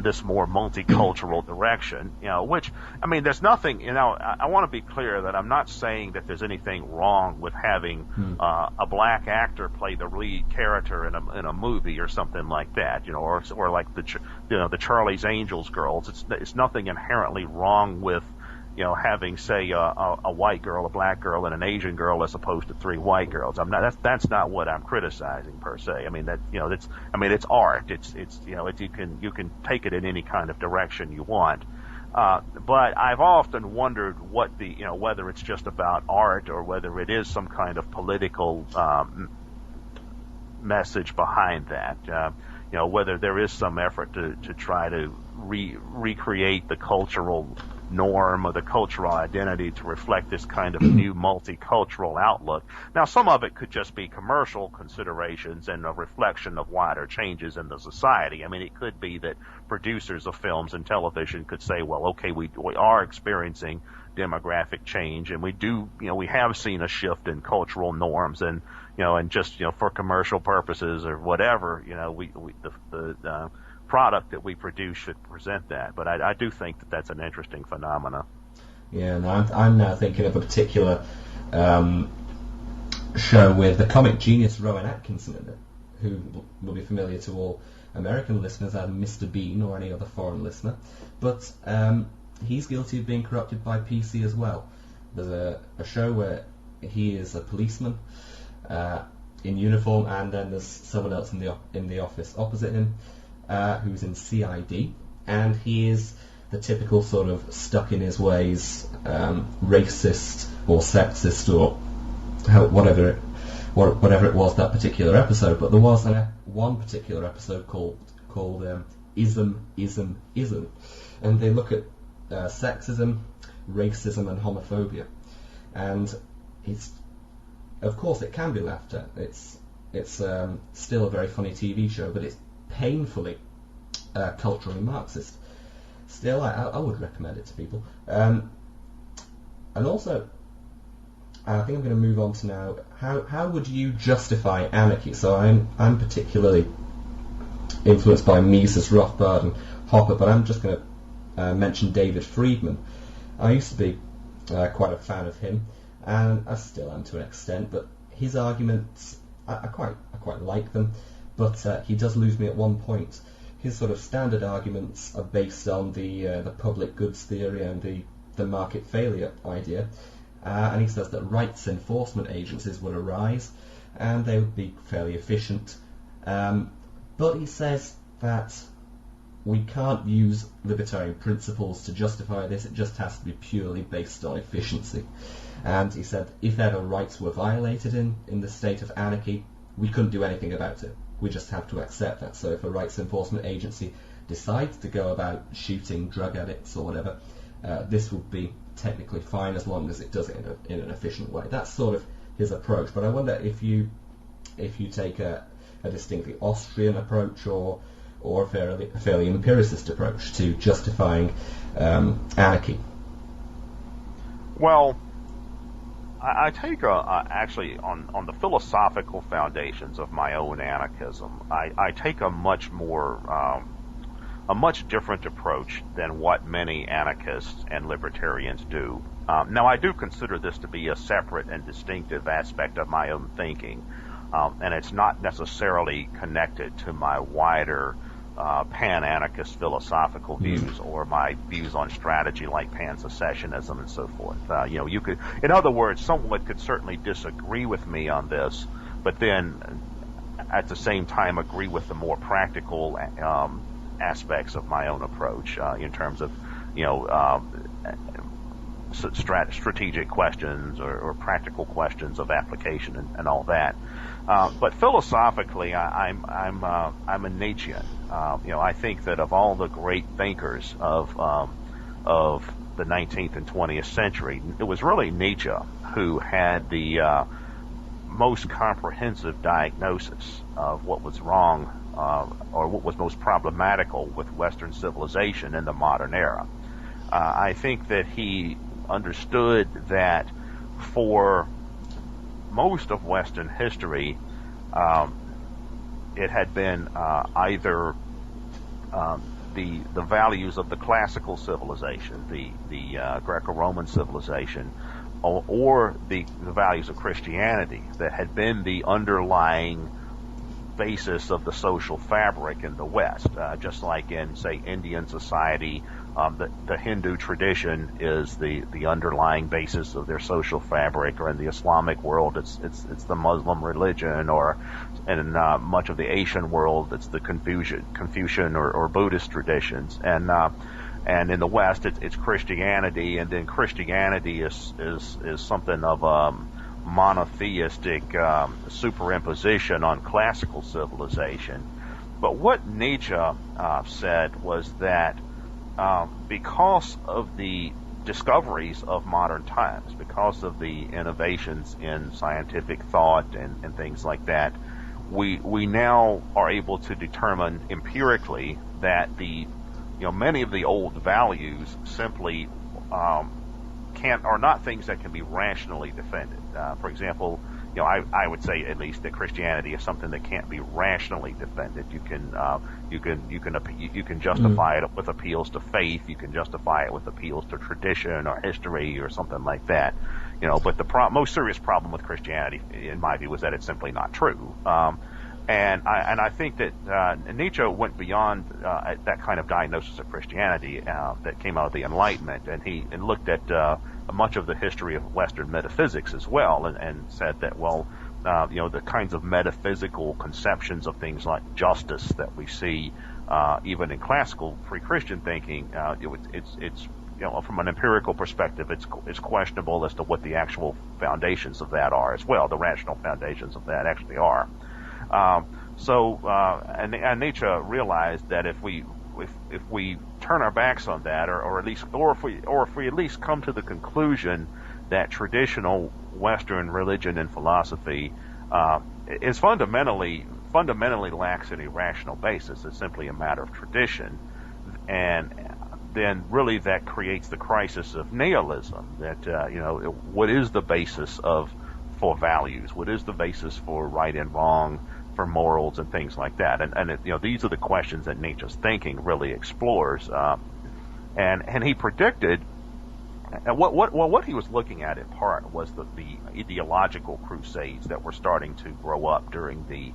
this more multicultural direction. Which, I mean, there's nothing. I want to be clear that I'm not saying that there's anything wrong with having a black actor play the lead character in a movie or something like that. Or like the Charlie's Angels girls. It's nothing inherently wrong with having, say, a white girl, a black girl, and an Asian girl as opposed to 3 white girls. That's not what I'm criticizing per se. I mean it's art. It's you can take it in any kind of direction you want. But I've often wondered whether it's just about art or whether it is some kind of political message behind that. Whether there is some effort to try to recreate the cultural norm or the cultural identity to reflect this kind of new multicultural outlook. Now, some of it could just be commercial considerations and a reflection of wider changes in the society. I mean, it could be that producers of films and television could say, well, okay, we are experiencing demographic change, and we have seen a shift in cultural norms, and just for commercial purposes or whatever, the product that we produce should present that. But I do think that that's an interesting phenomena. Yeah, and I'm now thinking of a particular show with the comic genius Rowan Atkinson in it, who will be familiar to all American listeners as Mr. Bean or any other foreign listener. But he's guilty of being corrupted by PC as well. There's a show where he is a policeman in uniform, and then there's someone else in the office opposite him who's in CID, and he is the typical sort of stuck in his ways racist or sexist or whatever it was that particular episode. But there was one particular episode called Ism, and they look at sexism, racism, and homophobia, and of course it can be laughed at. It's still a very funny TV show, but it's painfully culturally Marxist. Still, I would recommend it to people. And also, I think I'm going to move on to now. How would you justify anarchy? So I'm particularly influenced by Mises, Rothbard, and Hopper, but I'm just going to mention David Friedman. I used to be quite a fan of him, and I still am to an extent. But his arguments, I quite like them. But he does lose me at one point. His sort of standard arguments are based on the public goods theory and the market failure idea, and he says that rights enforcement agencies will arise, and they would be fairly efficient. But he says that we can't use libertarian principles to justify this. It just has to be purely based on efficiency. And he said if ever rights were violated in the state of anarchy, we couldn't do anything about it. We just have to accept that. So if a rights enforcement agency decides to go about shooting drug addicts or whatever, this would be technically fine as long as it does it in an efficient way. That's sort of his approach. But I wonder if you take a distinctly Austrian approach or a fairly empiricist approach to justifying anarchy. Well, I take actually on the philosophical foundations of my own anarchism, I take a much different approach than what many anarchists and libertarians do. Now, I do consider this to be a separate and distinctive aspect of my own thinking, and it's not necessarily connected to my wider pan-anarchist philosophical views or my views on strategy like pan-secessionism and so forth. You could, in other words, someone could certainly disagree with me on this, but then at the same time agree with the more practical aspects of my own approach in terms of, strategic questions or practical questions of application and all that. But philosophically, I'm a Nietzschean. I think that of all the great thinkers of the 19th and 20th century, it was really Nietzsche who had the most comprehensive diagnosis of what was wrong or what was most problematical with Western civilization in the modern era. I think that he understood that for most of Western history, it had been either the values of the classical civilization, the Greco-Roman civilization, or the values of Christianity that had been the underlying basis of the social fabric in the West. Just like in, say, Indian society, the Hindu tradition is the underlying basis of their social fabric, or in the Islamic world, it's the Muslim religion, or in much of the Asian world, it's the Confucian or Buddhist traditions, and in the West, it's Christianity, and then Christianity is something of a monotheistic superimposition on classical civilization. But what Nietzsche said was that because of the discoveries of modern times, because of the innovations in scientific thought and things like that, we now are able to determine empirically that many of the old values simply are not things that can be rationally defended. For example, I would say at least that Christianity is something that can't be rationally defended. You can justify it with appeals to faith. You can justify it with appeals to tradition or history or something like that. But the most serious problem with Christianity, in my view, is that it's simply not true. And I think that Nietzsche went beyond that kind of diagnosis of Christianity that came out of the Enlightenment, and looked at much of the history of Western metaphysics as well, and said that, the kinds of metaphysical conceptions of things like justice that we see even in classical pre-Christian thinking, it's from an empirical perspective, it's questionable as to what the actual foundations of that are as well. The rational foundations of that actually are. And Nietzsche realized that if we turn our backs on that, or if we at least come to the conclusion that traditional Western religion and philosophy is fundamentally lacks any rational basis, it's simply a matter of tradition, and then really that creates the crisis of nihilism. That what is the basis for values? What is the basis for right and wrong, for morals and things like that? And these are the questions that Nietzsche's thinking really explores. And he predicted, and what he was looking at in part was the ideological crusades that were starting to grow up during the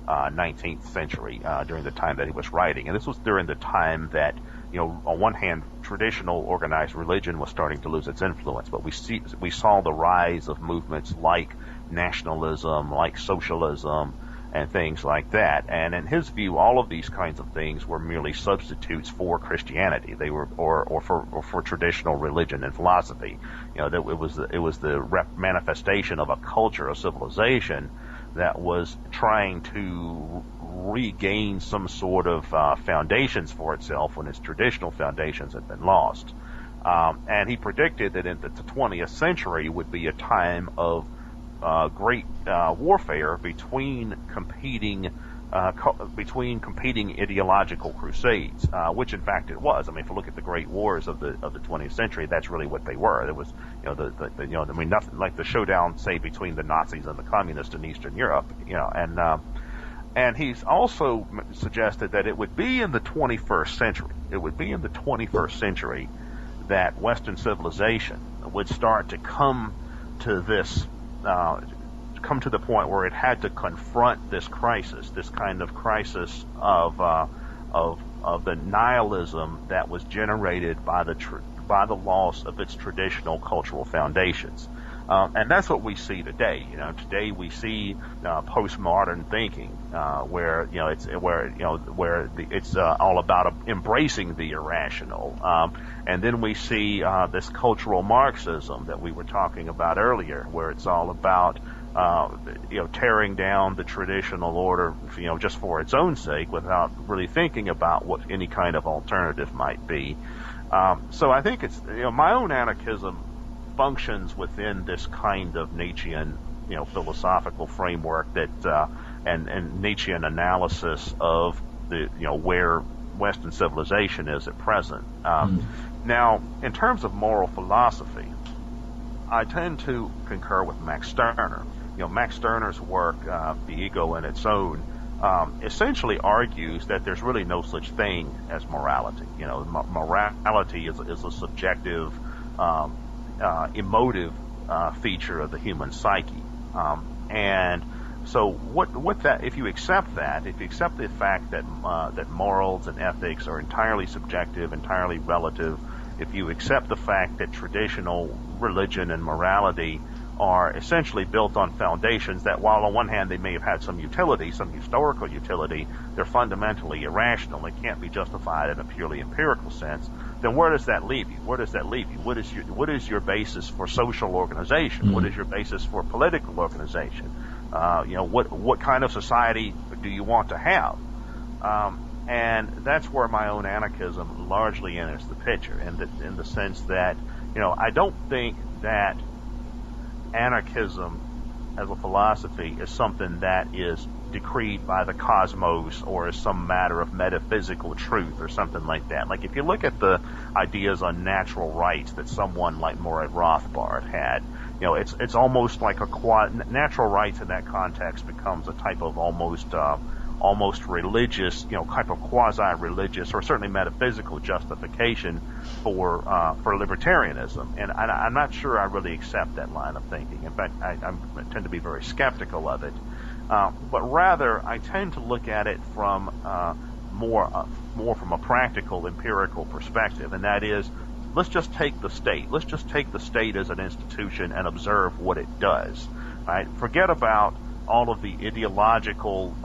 19th century, during the time that he was writing. And this was during the time that on one hand, traditional organized religion was starting to lose its influence, but we saw the rise of movements like nationalism, like socialism, and things like that. And in his view, all of these kinds of things were merely substitutes for Christianity. They were, or for traditional religion and philosophy. That it was the manifestation of a culture, a civilization that was trying to regain some sort of foundations for itself when its traditional foundations had been lost. And he predicted that the 20th century would be a time of great warfare between competing ideological crusades, which in fact it was. I mean, if you look at the great wars of the 20th century, that's really what they were. It was, nothing like the showdown, say, between the Nazis and the communists in Eastern Europe, and he's also suggested that it would be in the 21st century. It would be in the 21st century that Western civilization would start to come to the point where it had to confront this crisis, this kind of crisis of the nihilism that was generated by the loss of its traditional cultural foundations. And that's what we see today. Today we see postmodern thinking, where it's all about embracing the irrational, and then we see this cultural Marxism that we were talking about earlier, where it's all about tearing down the traditional order, just for its own sake, without really thinking about what any kind of alternative might be. So I think it's my own anarchism functions within this kind of Nietzschean, philosophical framework that and Nietzschean analysis of the where Western civilization is at present. Now, in terms of moral philosophy, I tend to concur with Max Stirner. Max Stirner's work, The Ego in Its Own, essentially argues that there's really no such thing as morality. Morality is a subjective, emotive feature of the human psyche, and so what that, if you accept the fact that that morals and ethics are entirely subjective, entirely relative, if you accept the fact that traditional religion and morality are essentially built on foundations that, while on one hand they may have had some utility, some historical utility, they're fundamentally irrational. They can't be justified in a purely empirical sense. Then where does that leave you? What is your basis for social organization? What is your basis for political organization? What kind of society do you want to have? And that's where my own anarchism largely enters the picture, in the sense that I don't think that anarchism as a philosophy is something that is decreed by the cosmos or is some matter of metaphysical truth or something like that. Like if you look at the ideas on natural rights that someone like Murray Rothbard had, it's almost like natural rights in that context becomes a type of almost religious, type of quasi-religious or certainly metaphysical justification for libertarianism. And I'm not sure I really accept that line of thinking. In fact, I tend to be very skeptical of it. But rather, I tend to look at it from more from a practical, empirical perspective, and that is, let's just take the state. Let's just take the state as an institution and observe what it does. Right? Forget about all of the ideological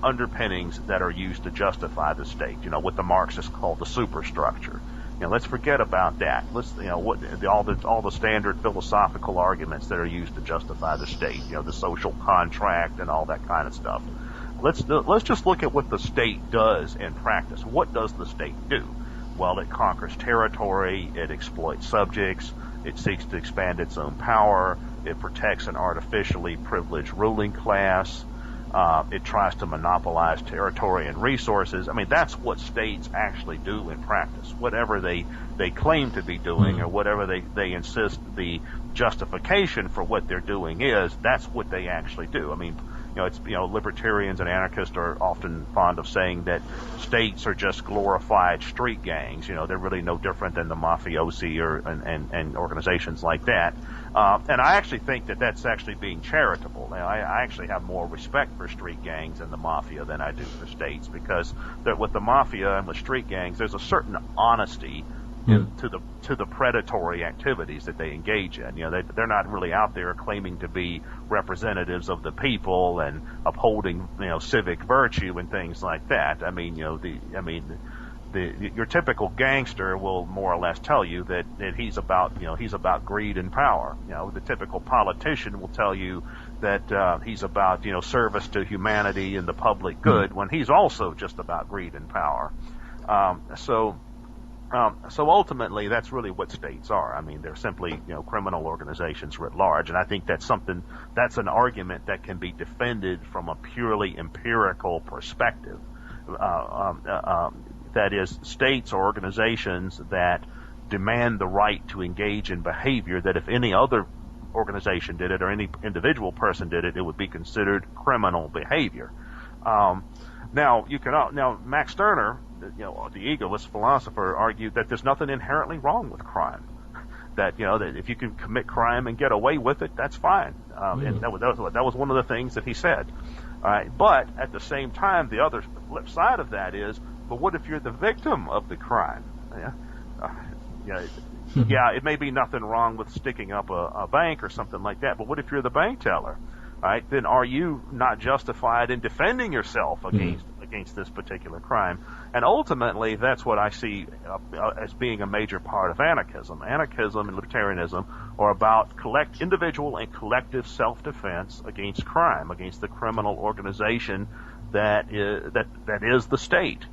underpinnings that are used to justify the state. What the Marxists call the superstructure. Let's forget about that. Let's, all the standard philosophical arguments that are used to justify the state. The social contract and all that kind of stuff. Let's just look at what the state does in practice. What does the state do? Well, it conquers territory. It exploits subjects. It seeks to expand its own power. It protects an artificially privileged ruling class. It tries to monopolize territory and resources. I mean, that's what states actually do in practice. Whatever they claim to be doing, or whatever they insist the justification for what they're doing is, that's what they actually do. I mean, it's libertarians and anarchists are often fond of saying that states are just glorified street gangs. They're really no different than the mafiosi and organizations like that. And I actually think that that's actually being charitable. I actually have more respect for street gangs and the mafia than I do for states, because with the mafia and with street gangs, there's a certain honesty to the predatory activities that they engage in. They're not really out there claiming to be representatives of the people and upholding civic virtue and things like that. Your typical gangster will more or less tell you that he's about greed and power. The typical politician will tell you that he's about service to humanity and the public good, when he's also just about greed and power. So ultimately, that's really what states are. They're simply criminal organizations writ large, and I think that's an argument that can be defended from a purely empirical perspective. That is, states or organizations that demand the right to engage in behavior that if any other organization did it or any individual person did it, it would be considered criminal behavior. Now Max Stirner, the egoist philosopher, argued that there's nothing inherently wrong with crime. That that if you can commit crime and get away with it, that's fine. And that was one of the things that he said. All right, but at the same time, the other flip side of that is, but what if you're the victim of the crime? It may be nothing wrong with sticking up a bank or something like that, but what if you're the bank teller? Right, then are you not justified in defending yourself against this particular crime? And ultimately, that's what I see as being a major part of anarchism. Anarchism and libertarianism are about individual and collective self-defense against crime, against the criminal organization that is the state.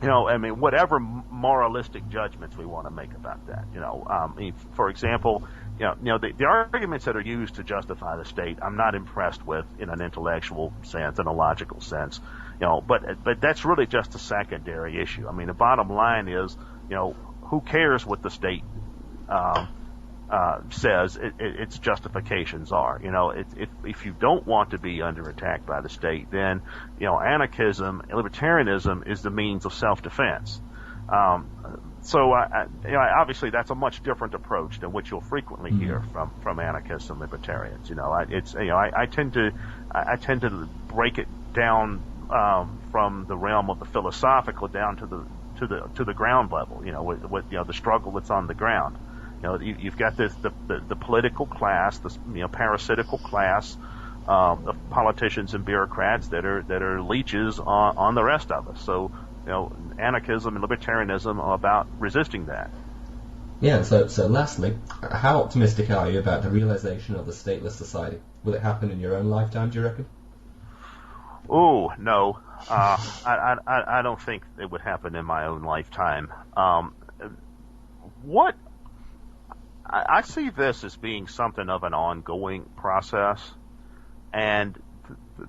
Whatever moralistic judgments we want to make about that. For example, the arguments that are used to justify the state, I'm not impressed with in an intellectual sense, in a logical sense. But that's really just a secondary issue. The bottom line is, who cares what the state says its justifications are? If you don't want to be under attack by the state, then anarchism, libertarianism is the means of self-defense. So obviously that's a much different approach than what you'll frequently hear from anarchists and libertarians. I tend to break it down from the realm of the philosophical down to the ground level. With the struggle that's on the ground. You've got the political class, the parasitical class of politicians and bureaucrats that are leeches on the rest of us. So anarchism and libertarianism are about resisting that. Yeah. So lastly, how optimistic are you about the realization of the stateless society? Will it happen in your own lifetime, do you reckon? Oh, no. I don't think it would happen in my own lifetime. I see this as being something of an ongoing process, and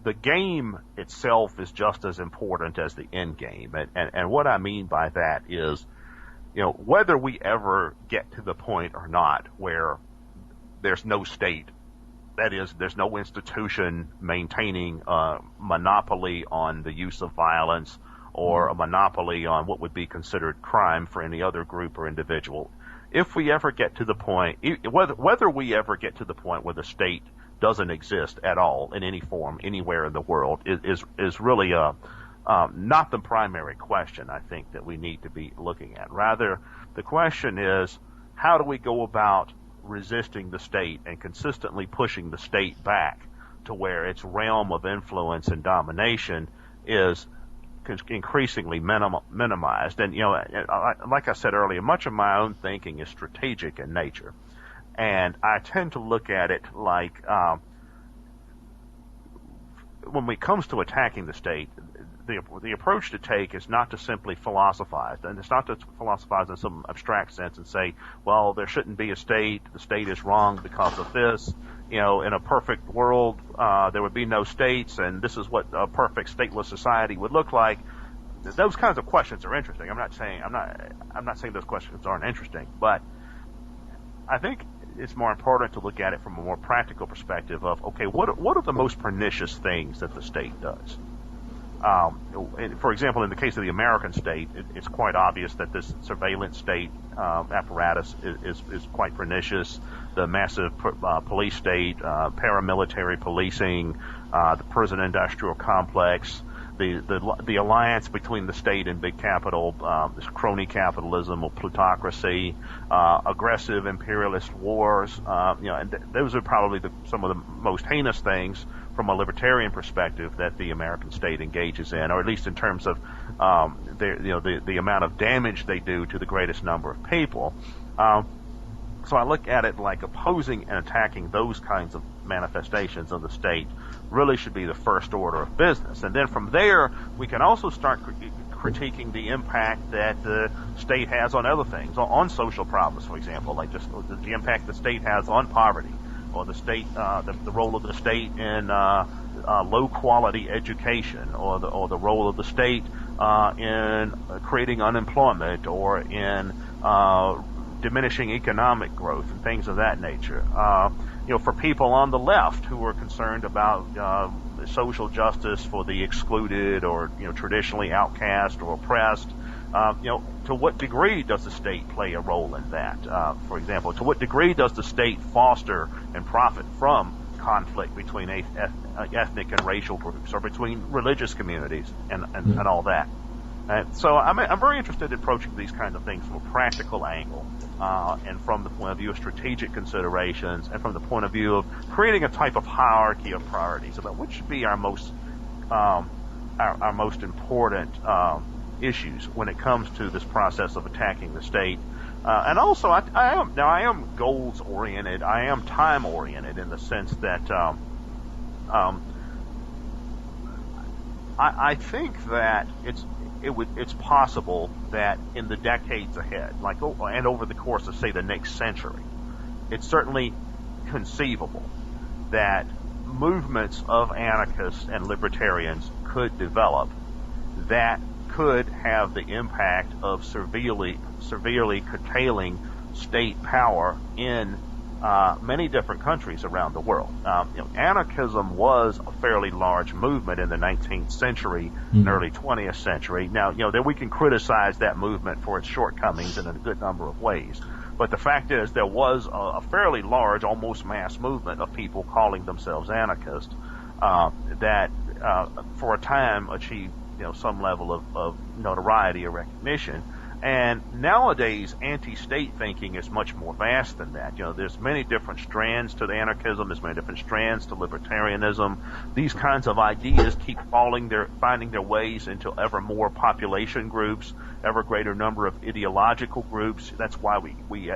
the game itself is just as important as the end game. And what I mean by that is, whether we ever get to the point or not where there's no state, that is, there's no institution maintaining a monopoly on the use of violence or a monopoly on what would be considered crime for any other group or individual. If we ever get to the point, whether we ever get to the point where the state doesn't exist at all in any form anywhere in the world is really not the primary question, I think, that we need to be looking at. Rather, the question is, how do we go about resisting the state and consistently pushing the state back to where its realm of influence and domination is increasingly minimized. And, like I said earlier, much of my own thinking is strategic in nature. And I tend to look at it like when it comes to attacking the state, the approach to take is not to simply philosophize, and it's not to philosophize in some abstract sense and say, well, there shouldn't be a state, the state is wrong because of this, in a perfect world there would be no states, and this is what a perfect stateless society would look like. Those kinds of questions are interesting. I'm not saying those questions aren't interesting, but I think it's more important to look at it from a more practical perspective of, okay, what are the most pernicious things that the state does? For example, in the case of the American state, it's quite obvious that this surveillance state apparatus is quite pernicious. The massive police state, paramilitary policing, the prison industrial complex, the alliance between the state and big capital, this crony capitalism or plutocracy, aggressive imperialist wars, and those are probably some of the most heinous things from a libertarian perspective that the American state engages in, or at least in terms of the amount of damage they do to the greatest number of people. So I look at it like opposing and attacking those kinds of manifestations of the state really should be the first order of business. And then from there, we can also start critiquing the impact that the state has on other things, on social problems, for example, like just the impact the state has on poverty, or the state, the role of the state in low quality education, or the role of the state in creating unemployment, or in diminishing economic growth and things of that nature. For people on the left who are concerned about social justice for the excluded or traditionally outcast or oppressed, to what degree does the state play a role in that? For example, to what degree does the state foster and profit from conflict between ethnic and racial groups, or between religious communities, and all that? So I'm very interested in approaching these kinds of things from a practical angle, and from the point of view of strategic considerations, and from the point of view of creating a type of hierarchy of priorities about which should be our most important issues when it comes to this process of attacking the state. And also, I am goals oriented. I am time oriented in the sense that I think that it's possible that in the decades ahead, and over the course of, say, the next century, it's certainly conceivable that movements of anarchists and libertarians could develop that could have the impact of severely curtailing state power in many different countries around the world. Anarchism was a fairly large movement in the 19th century and early 20th century. Now, that we can criticize that movement for its shortcomings in a good number of ways. But the fact is, there was a fairly large, almost mass movement of people calling themselves anarchists that, for a time, achieved some level of notoriety or recognition. And nowadays, anti-state thinking is much more vast than that. There's many different strands to the anarchism. There's many different strands to libertarianism. These kinds of ideas keep finding their ways into ever more population groups, ever greater number of ideological groups. That's why we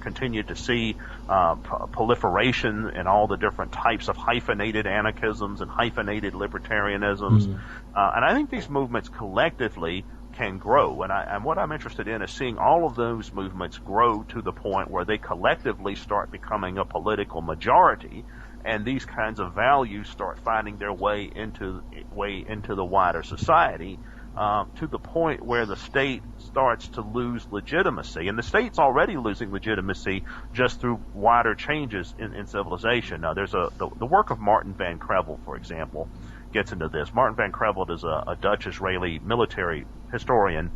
continue to see proliferation in all the different types of hyphenated anarchisms and hyphenated libertarianisms. And I think these movements collectively can grow, and what I'm interested in is seeing all of those movements grow to the point where they collectively start becoming a political majority, and these kinds of values start finding their way into the wider society, to the point where the state starts to lose legitimacy. And the state's already losing legitimacy just through wider changes in civilization. Now, there's the work of Martin van Creveld, for example, gets into this. Martin van Creveld is a Dutch-Israeli military historian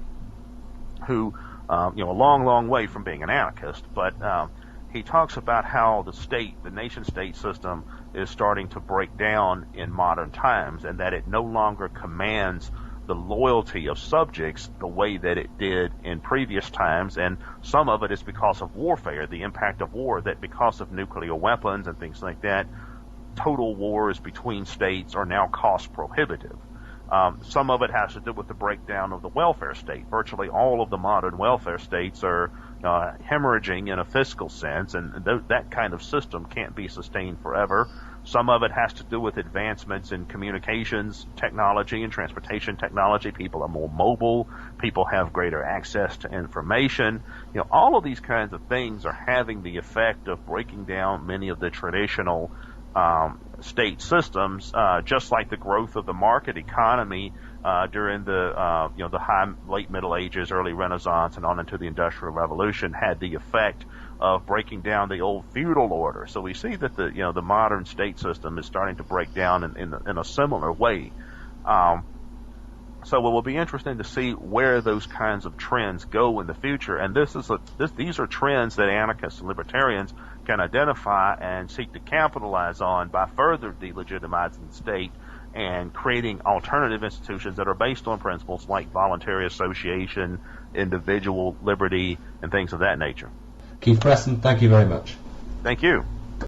who, a long way from being an anarchist, but he talks about how the nation-state system is starting to break down in modern times, and that it no longer commands the loyalty of subjects the way that it did in previous times, and some of it is because of warfare, the impact of war, that because of nuclear weapons and things like that, total wars between states are now cost prohibitive. Some of it has to do with the breakdown of the welfare state. Virtually all of the modern welfare states are hemorrhaging in a fiscal sense, and that kind of system can't be sustained forever. Some of it has to do with advancements in communications technology and transportation technology. People are more mobile. People have greater access to information. All of these kinds of things are having the effect of breaking down many of the traditional state systems, just like the growth of the market economy during the late Middle Ages, early Renaissance, and on into the Industrial Revolution had the effect of breaking down the old feudal order. So we see that the modern state system is starting to break down in a similar way. So it will be interesting to see where those kinds of trends go in the future. And these are trends that anarchists and libertarians can identify and seek to capitalize on by further delegitimizing the state and creating alternative institutions that are based on principles like voluntary association, individual liberty, and things of that nature. Keith Preston, thank you very much. Thank you.